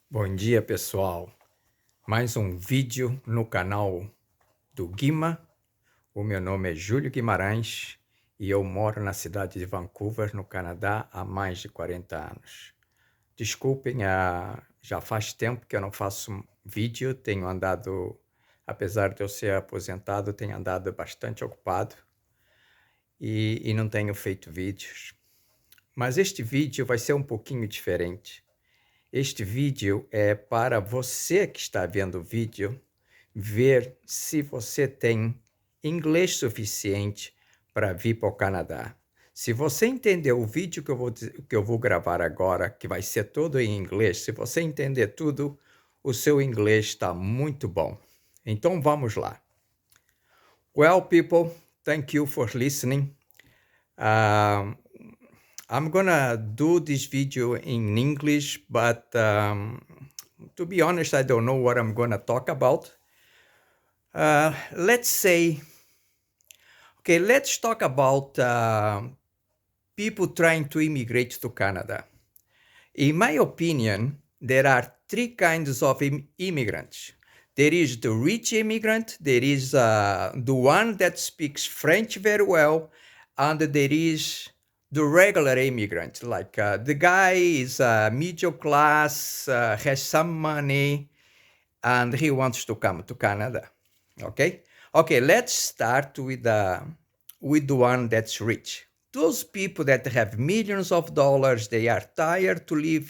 Bom dia, pessoal. Mais um vídeo no canal do Guima. O meu nome é Júlio Guimarães e eu moro na cidade de Vancouver, no Canadá, há mais de 40 anos. Desculpem, já faz tempo que eu não faço vídeo, tenho andado, apesar de eu ser aposentado, tenho andado bastante ocupado e não tenho feito vídeos. Mas este vídeo vai ser um pouquinho diferente. Este vídeo é para você que está vendo o vídeo ver se você tem inglês suficiente para vir para o Canadá. Se você entender o vídeo que eu vou gravar agora, que vai ser todo em inglês, se você entender tudo, o seu inglês está muito bom. Então vamos lá. Well, people, thank you for listening. I'm gonna do this video in English, but to be honest, I don't know what I'm gonna talk about. Let's talk about people trying to immigrate to Canada. In my opinion, there are three kinds of immigrants. There is the rich immigrant, there is the one that speaks French very well, and there is the regular immigrant, like the guy is middle class, has some money, and he wants to come to Canada. Okay, let's start with the one that's rich. Those people that have millions of dollars, they are tired to live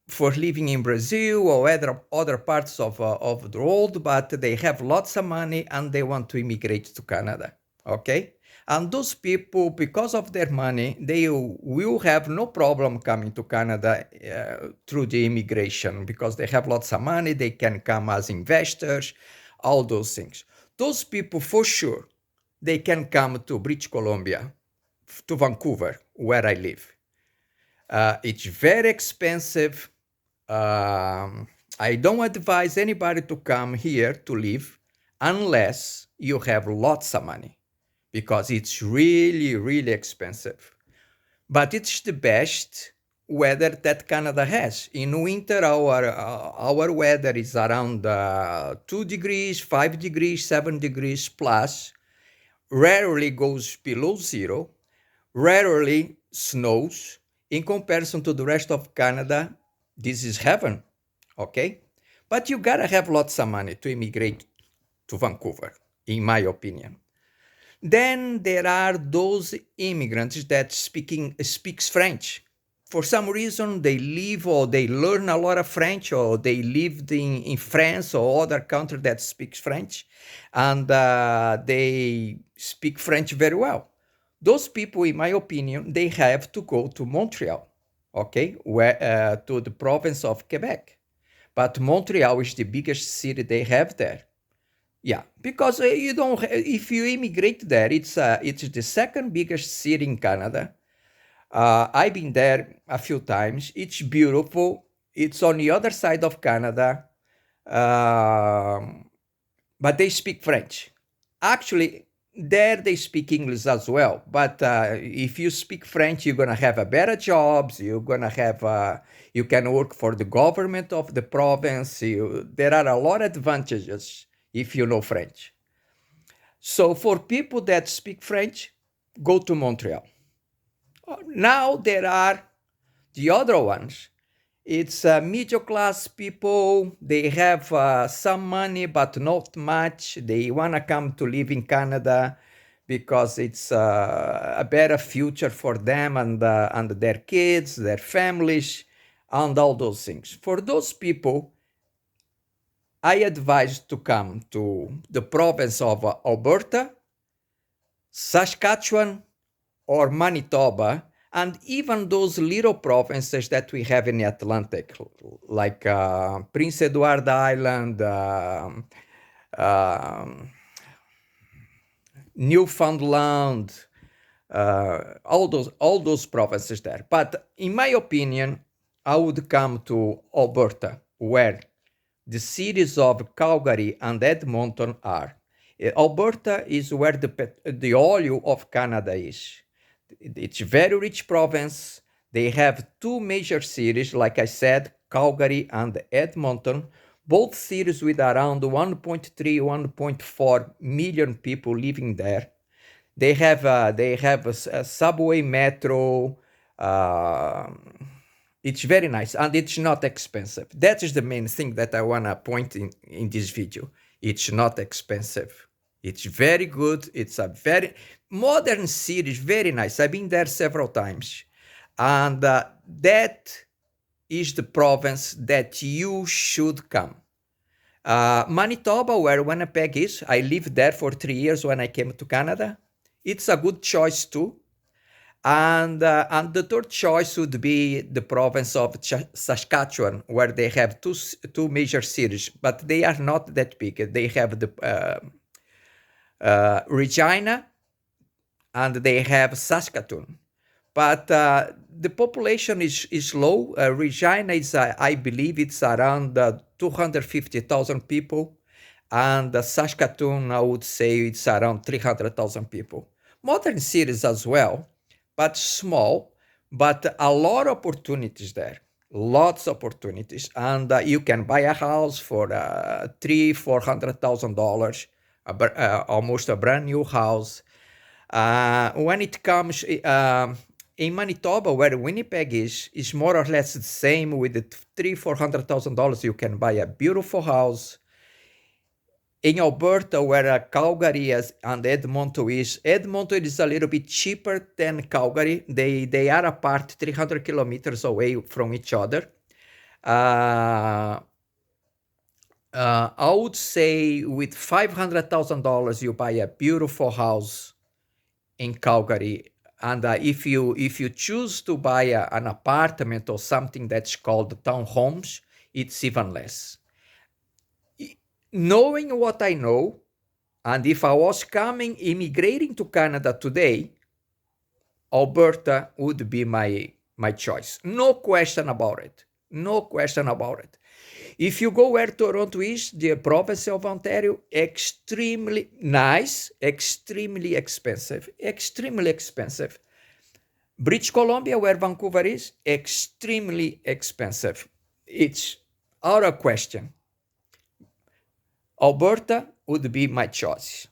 for living in Brazil or other parts of the world, but they have lots of money and they want to immigrate to Canada. Okay, and those people, because of their money, they will have no problem coming to Canada through the immigration because they have lots of money. They can come as investors, all those things. Those people, for sure, they can come to British Columbia, to Vancouver, where I live. It's very expensive. I don't advise anybody to come here to live unless you have lots of money, because it's really, really expensive. But it's the best weather that Canada has. In winter, our weather is around 2 degrees, 5 degrees, 7 degrees plus. Rarely goes below zero. Rarely snows. In comparison to the rest of Canada, this is heaven, okay? But you gotta have lots of money to immigrate to Vancouver, in my opinion. Then there are those immigrants that speaks French. For some reason, they live or they learn a lot of French, or they lived in France or other country that speaks French, and they speak French very well. Those people, in my opinion, they have to go to Montreal, okay, to the province of Quebec. But Montreal is the biggest city they have there. Yeah, because you don't. If you immigrate there, it's the second biggest city in Canada. I've been there a few times. It's beautiful. It's on the other side of Canada, but they speak French. Actually, there they speak English as well. But if you speak French, you're gonna have a better jobs. You're gonna have you can work for the government of the province. There are a lot of advantages if you know French. So for people that speak French, go to Montreal. Now there are the other ones. It's middle class people. They have some money, but not much. They want to come to live in Canada because it's a better future for them and their kids, their families, and all those things. For those people, I advise to come to the province of Alberta, Saskatchewan, or Manitoba, and even those little provinces that we have in the Atlantic, like Prince Edward Island, Newfoundland, all those provinces there. But in my opinion, I would come to Alberta, where the cities of Calgary and Edmonton are. Alberta is where the oil of Canada is. It's a very rich province. They have two major cities, like I said, Calgary and Edmonton, both cities with around 1.3, 1.4 million people living there. They have a subway, metro. Uh, it's very nice and it's not expensive. That is the main thing that I wanna point in this video. It's not expensive. It's very good. It's a very modern city. Very nice. I've been there several times, and that is the province that you should come. Manitoba, where Winnipeg is, I lived there for 3 years when I came to Canada. It's a good choice too. And the third choice would be the province of Saskatchewan, where they have two major cities, but they are not that big. They have the Regina and they have Saskatoon. But the population is low. Regina is, I believe, it's around 250,000 people, and Saskatoon, I would say, it's around 300,000 people. Modern cities as well, but small, but a lot of opportunities there. Lots of opportunities, and you can buy a house for $300,000-400,000, almost a brand new house. When it comes in Manitoba, where Winnipeg is more or less the same. With the $300,000-400,000, you can buy a beautiful house. In Alberta, where Calgary and Edmonton is a little bit cheaper than Calgary. They are apart, 300 kilometers away from each other. I would say with $500,000, you buy a beautiful house in Calgary. And if you choose to buy an apartment or something that's called townhomes, it's even less. Knowing what I know, and if I was immigrating to Canada today, Alberta would be my choice. No question about it. No question about it. If you go where Toronto is, the province of Ontario, extremely nice, extremely expensive, extremely expensive. British Columbia, where Vancouver is, extremely expensive. It's out of question. Alberta would be my choice.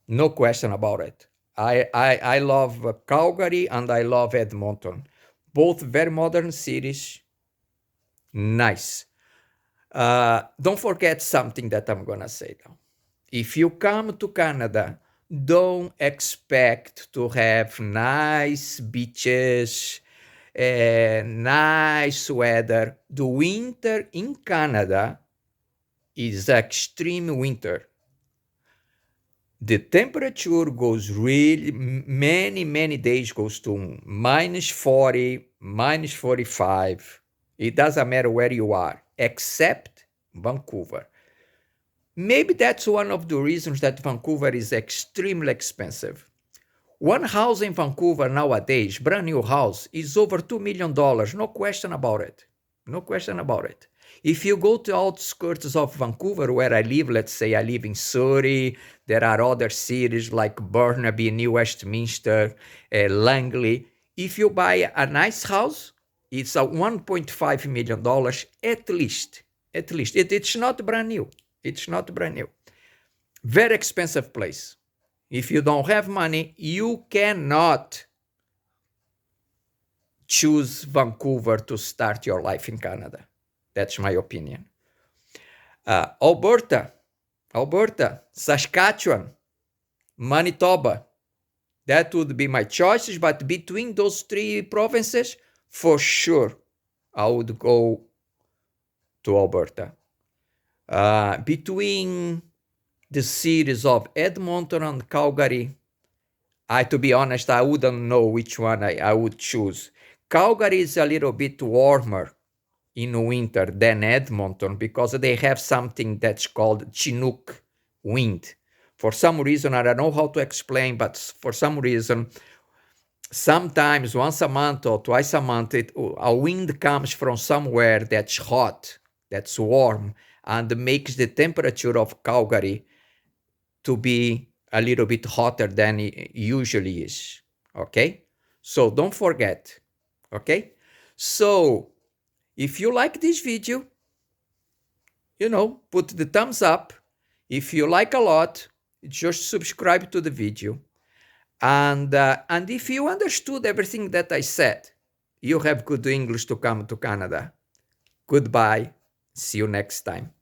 No question about it. I love Calgary and I love Edmonton. Both very modern cities. Nice. Don't forget something that I'm going to say now. If you come to Canada, don't expect to have nice beaches, nice weather. The winter in Canada is extreme winter. The temperature goes really, many days goes to minus 40, minus 45. It doesn't matter where you are, except Vancouver. Maybe that's one of the reasons that Vancouver is extremely expensive. One house in Vancouver nowadays, brand new house, is over $2 million. No question about it. No question about it. If you go to the outskirts of Vancouver, where I live, let's say I live in Surrey, there are other cities like Burnaby, New Westminster, Langley. If you buy a nice house, it's a $1.5 million at least. At least. It's not brand new. It's not brand new. Very expensive place. If you don't have money, you cannot choose Vancouver to start your life in Canada. That's my opinion. Alberta, Saskatchewan, Manitoba. That would be my choices, but between those three provinces, for sure, I would go to Alberta. Between the cities of Edmonton and Calgary, to be honest, I wouldn't know which one I would choose. Calgary is a little bit warmer in winter than Edmonton because they have something that's called Chinook wind. For some reason, I don't know how to explain, but for some reason, sometimes once a month or twice a month, a wind comes from somewhere that's hot, that's warm, and makes the temperature of Calgary to be a little bit hotter than it usually is. Okay? So don't forget. Okay? So If you like this video, put the thumbs up. If you like a lot, just subscribe to the video. And if you understood everything that I said, you have good English to come to Canada. Goodbye. See you next time.